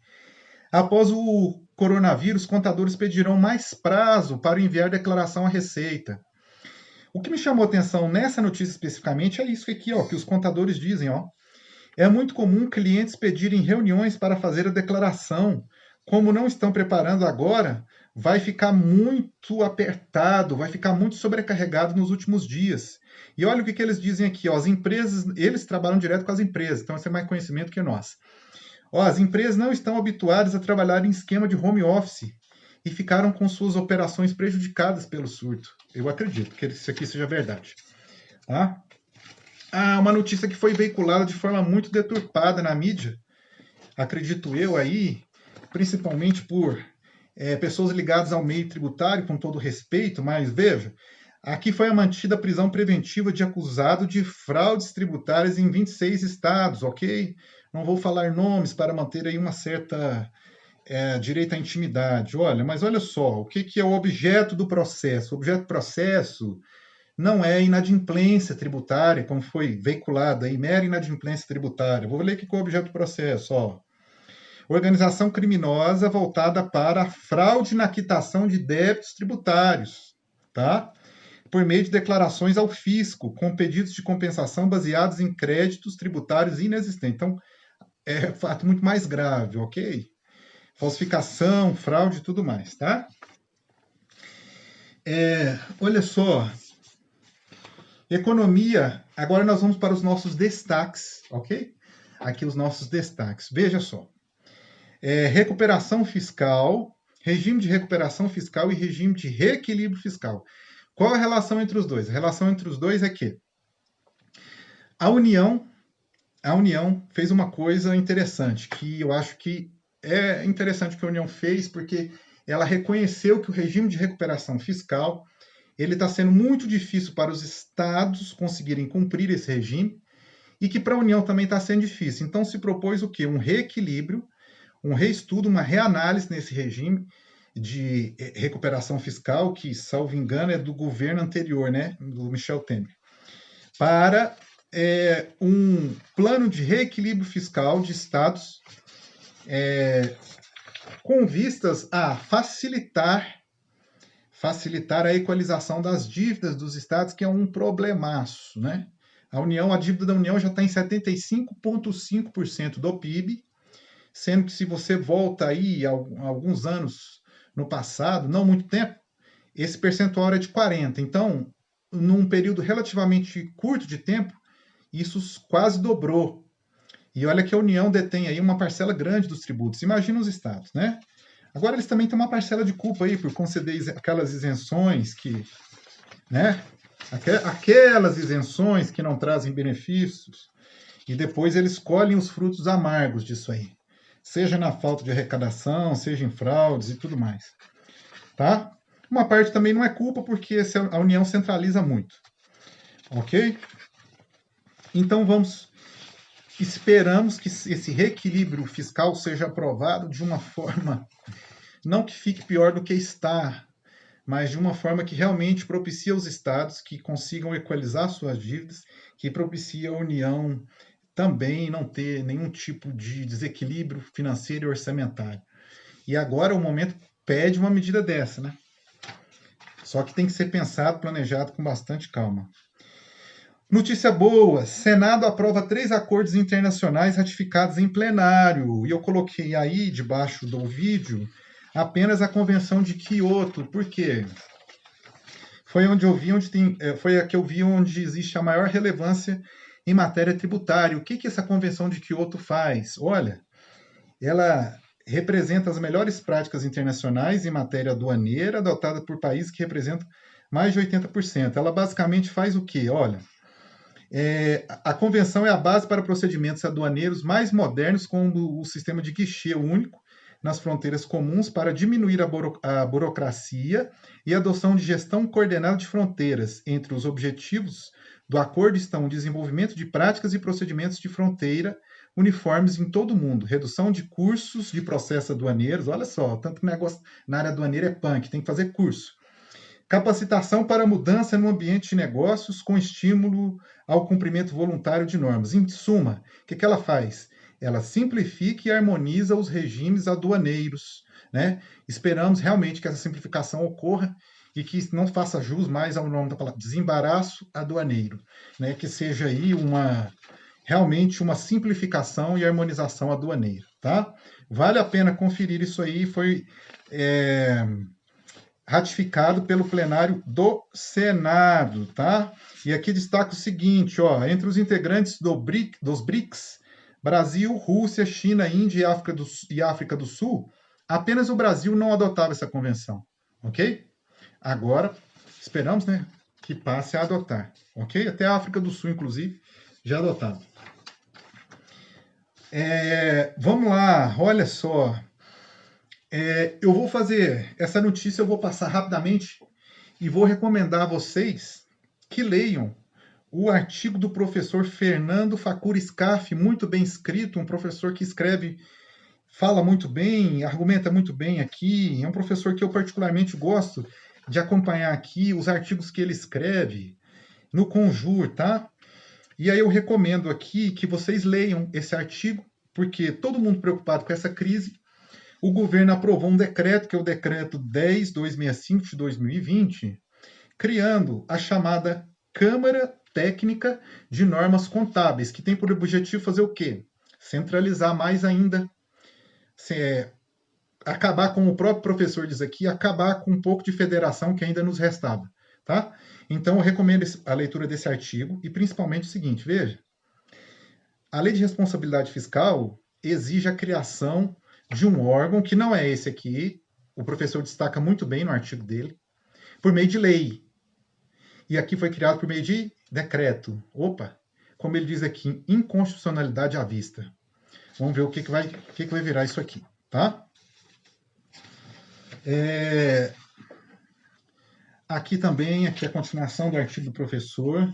Após o coronavírus, contadores pedirão mais prazo para enviar declaração à Receita. O que me chamou a atenção nessa notícia especificamente é isso aqui, ó, que os contadores dizem, ó. É muito comum clientes pedirem reuniões para fazer a declaração. Como não estão preparando agora, vai ficar muito apertado, vai ficar muito sobrecarregado nos últimos dias. E olha o que eles dizem aqui, ó, as empresas, eles trabalham direto com as empresas, então isso é mais conhecimento que nós. Ó, as empresas não estão habituadas a trabalhar em esquema de home office e ficaram com suas operações prejudicadas pelo surto. Eu acredito que isso aqui seja verdade. Tá? Uma notícia que foi veiculada de forma muito deturpada na mídia, acredito eu aí, principalmente por pessoas ligadas ao meio tributário, com todo respeito, mas veja, aqui foi mantida a prisão preventiva de acusado de fraudes tributárias em 26 estados, ok? Não vou falar nomes para manter aí uma certa direito à intimidade. Olha, mas olha só, o que é o objeto do processo? O objeto do processo não é inadimplência tributária, como foi veiculado aí, mera inadimplência tributária. Vou ler aqui qual é o objeto do processo, ó. Organização criminosa voltada para a fraude na quitação de débitos tributários, tá? por meio de declarações ao fisco, com pedidos de compensação baseados em créditos tributários inexistentes. Então, é fato muito mais grave, ok? Falsificação, fraude e tudo mais, tá? Olha só, economia, agora nós vamos para os nossos destaques, ok? Aqui os nossos destaques. Veja só. Recuperação fiscal, regime de recuperação fiscal e regime de reequilíbrio fiscal. Qual a relação entre os dois? A relação entre os dois é que a União fez uma coisa interessante, que eu acho que é interessante que a União fez, porque ela reconheceu que o regime de recuperação fiscal ele está sendo muito difícil para os estados conseguirem cumprir esse regime e que para a União também está sendo difícil. Então se propôs o quê? Um reequilíbrio, um reestudo, uma reanálise nesse regime de recuperação fiscal, que, salvo engano, é do governo anterior, né, do Michel Temer, para um plano de reequilíbrio fiscal de estados com vistas a facilitar a equalização das dívidas dos estados, que é um problemaço, né? A dívida da União já está em 75,5% do PIB, sendo que se você volta aí a alguns anos no passado, não muito tempo, esse percentual era de 40%. Então, num período relativamente curto de tempo, isso quase dobrou. E olha que a União detém aí uma parcela grande dos tributos. Imagina os estados, né? Agora eles também têm uma parcela de culpa aí por conceder aquelas isenções que, né? Aquelas isenções que não trazem benefícios. E depois eles colhem os frutos amargos disso aí. Seja na falta de arrecadação, seja em fraudes e tudo mais. Tá? Uma parte também não é culpa, porque a União centraliza muito. Ok? Então esperamos que esse reequilíbrio fiscal seja aprovado de uma forma, não que fique pior do que está, mas de uma forma que realmente propicie aos estados que consigam equalizar suas dívidas, que propicie a União também não ter nenhum tipo de desequilíbrio financeiro e orçamentário. E agora o momento pede uma medida dessa, né? Só que tem que ser pensado, planejado com bastante calma. Notícia boa: Senado aprova 3 acordos internacionais ratificados em plenário. E eu coloquei aí, debaixo do vídeo, apenas a Convenção de Quioto. Por quê? Foi a que eu vi onde existe a maior relevância em matéria tributária. O que essa Convenção de Quioto faz? Olha, ela representa as melhores práticas internacionais em matéria aduaneira, adotada por países que representam mais de 80%. Ela basicamente faz o quê? Olha, a convenção é a base para procedimentos aduaneiros mais modernos, como o sistema de guichê único nas fronteiras comuns, para diminuir a burocracia e a adoção de gestão coordenada de fronteiras. Entre os objetivos do acordo estão o desenvolvimento de práticas e procedimentos de fronteira uniformes em todo o mundo, redução de custos de processos aduaneiros, olha só, tanto que o negócio na área aduaneira é punk, tem que fazer curso. Capacitação para mudança no ambiente de negócios com estímulo ao cumprimento voluntário de normas. Em suma, o que ela faz? Ela simplifica e harmoniza os regimes aduaneiros, né? Esperamos realmente que essa simplificação ocorra e que não faça jus mais ao nome da palavra desembaraço aduaneiro, né? Que seja aí realmente uma simplificação e harmonização aduaneira, tá? Vale a pena conferir isso aí, foi ratificado pelo plenário do Senado, tá? E aqui destaca o seguinte, ó, entre os integrantes dos BRICS, Brasil, Rússia, China, Índia e África do Sul, apenas o Brasil não adotava essa convenção, ok? Agora, esperamos, né, que passe a adotar, ok? Até a África do Sul, inclusive, já adotado. Vamos lá, olha só. Eu vou fazer essa notícia, eu vou passar rapidamente e vou recomendar a vocês que leiam o artigo do professor Fernando Facuri Scaff, muito bem escrito, um professor que fala muito bem, argumenta muito bem aqui, é um professor que eu particularmente gosto de acompanhar aqui os artigos que ele escreve no Conjur, tá? E aí eu recomendo aqui que vocês leiam esse artigo, porque todo mundo preocupado com essa crise, o governo aprovou um decreto, que é o decreto 10.265 de 2020, criando a chamada Câmara Técnica de Normas Contábeis, que tem por objetivo fazer o quê? Centralizar mais ainda, acabar, como o próprio professor diz aqui, acabar com um pouco de federação que ainda nos restava, tá? Então, eu recomendo a leitura desse artigo e principalmente o seguinte, veja, a Lei de Responsabilidade Fiscal exige a criação de um órgão, que não é esse aqui, o professor destaca muito bem no artigo dele, por meio de lei. E aqui foi criado por meio de decreto. Opa, como ele diz aqui, inconstitucionalidade à vista. Vamos ver o que vai virar isso aqui, tá? Aqui também, aqui é a continuação do artigo do professor.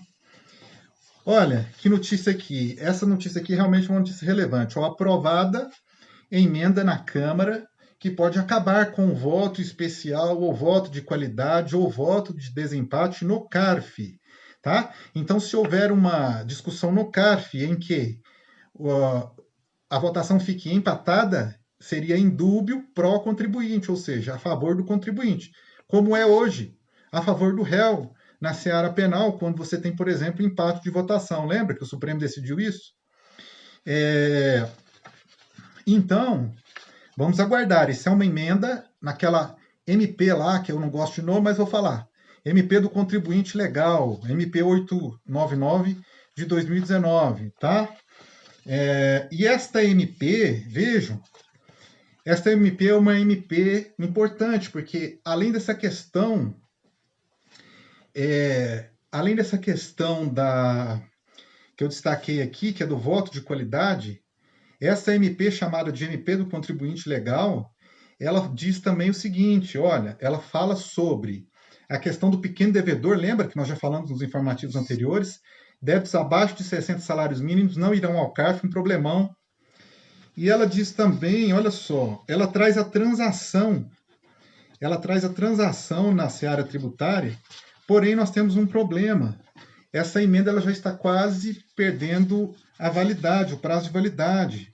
Olha, que notícia aqui. Essa notícia aqui realmente é uma notícia relevante. Ó, aprovada emenda na Câmara que pode acabar com o voto especial, ou voto de qualidade, ou voto de desempate no CARF. Tá? Então, se houver uma discussão no CARF em que a votação fique empatada, seria indúbio pró-contribuinte, ou seja, a favor do contribuinte, como é hoje, a favor do réu na seara penal, quando você tem, por exemplo, empate de votação. Lembra que o Supremo decidiu isso? Então, vamos aguardar. Isso é uma emenda naquela MP lá, que eu não gosto de nome, mas vou falar. MP do Contribuinte Legal, MP 899 de 2019, tá? E esta MP, vejam, esta MP é uma MP importante, porque além dessa questão que eu destaquei aqui, que é do voto de qualidade, essa MP chamada de MP do Contribuinte Legal, ela diz também o seguinte, olha, ela fala sobre a questão do pequeno devedor, lembra que nós já falamos nos informativos anteriores, débitos abaixo de 60 salários mínimos não irão ao CARF, um problemão. E ela diz também, olha só, ela traz a transação na seara tributária, porém nós temos um problema. Essa emenda ela já está quase perdendo a validade, o prazo de validade.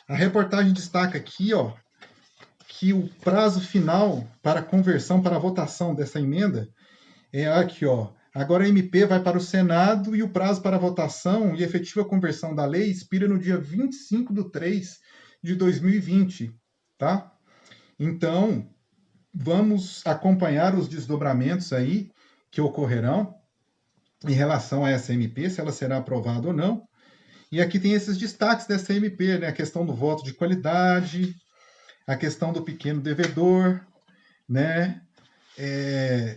A reportagem destaca aqui, ó, que o prazo final para conversão, para a votação dessa emenda é aqui, ó. Agora a MP vai para o Senado e o prazo para votação e efetiva conversão da lei expira no dia 25/3 de 2020, tá? Então, vamos acompanhar os desdobramentos aí que ocorrerão em relação a essa MP, se ela será aprovada ou não. E aqui tem esses destaques dessa MP, né? A questão do voto de qualidade, a questão do pequeno devedor, né?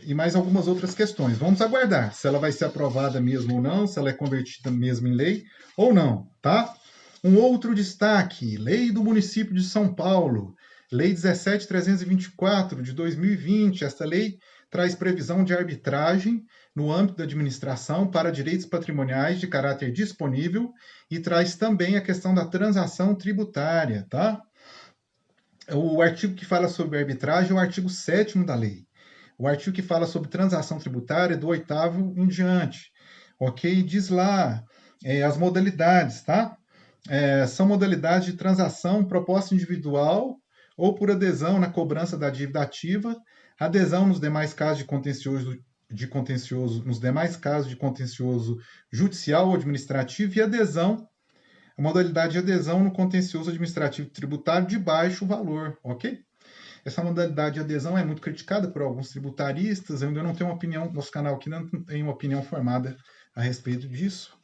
E mais algumas outras questões. Vamos aguardar se ela vai ser aprovada mesmo ou não, se ela é convertida mesmo em lei ou não, tá? Um outro destaque, Lei do Município de São Paulo, Lei 17.324 de 2020. Esta lei traz previsão de arbitragem no âmbito da administração para direitos patrimoniais de caráter disponível e traz também a questão da transação tributária, tá? O artigo que fala sobre arbitragem é o artigo 7º da lei. O artigo que fala sobre transação tributária é do 8º em diante, ok? Diz lá as modalidades, tá? São modalidades de transação proposta individual ou por adesão na cobrança da dívida ativa, adesão nos demais casos nos demais casos de contencioso judicial ou administrativo e adesão, a modalidade de adesão no contencioso administrativo tributário de baixo valor, ok? Essa modalidade de adesão é muito criticada por alguns tributaristas, eu ainda não tenho uma opinião, nosso canal aqui não tem uma opinião formada a respeito disso,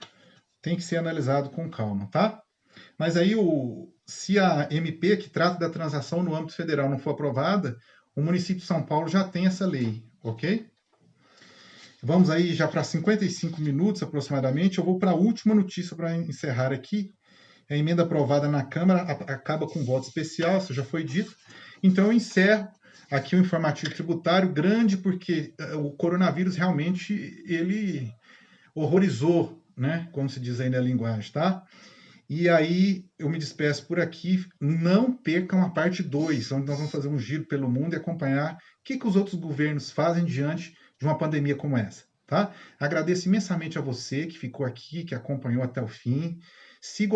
tem que ser analisado com calma, tá? Mas aí, se a MP, que trata da transação no âmbito federal, não for aprovada, o município de São Paulo já tem essa lei, ok? Vamos aí já para 55 minutos aproximadamente, eu vou para a última notícia para encerrar aqui. A emenda aprovada na Câmara acaba com voto especial, isso já foi dito. Então eu encerro aqui o informativo tributário grande, porque o coronavírus realmente ele horrorizou, né? Como se diz aí na linguagem, tá? E aí eu me despeço por aqui. Não percam a parte 2, onde nós vamos fazer um giro pelo mundo e acompanhar o que os outros governos fazem diante de uma pandemia como essa, tá? Agradeço imensamente a você que ficou aqui, que acompanhou até o fim. Se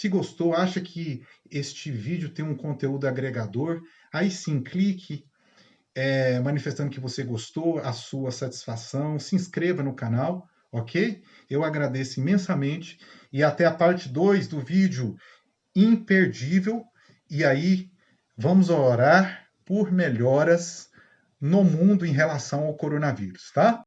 gostou, acha que este vídeo tem um conteúdo agregador, aí sim, clique manifestando que você gostou, a sua satisfação. Se inscreva no canal, ok? Eu agradeço imensamente e até a parte 2 do vídeo imperdível. E aí, vamos orar por melhoras no mundo em relação ao coronavírus, tá?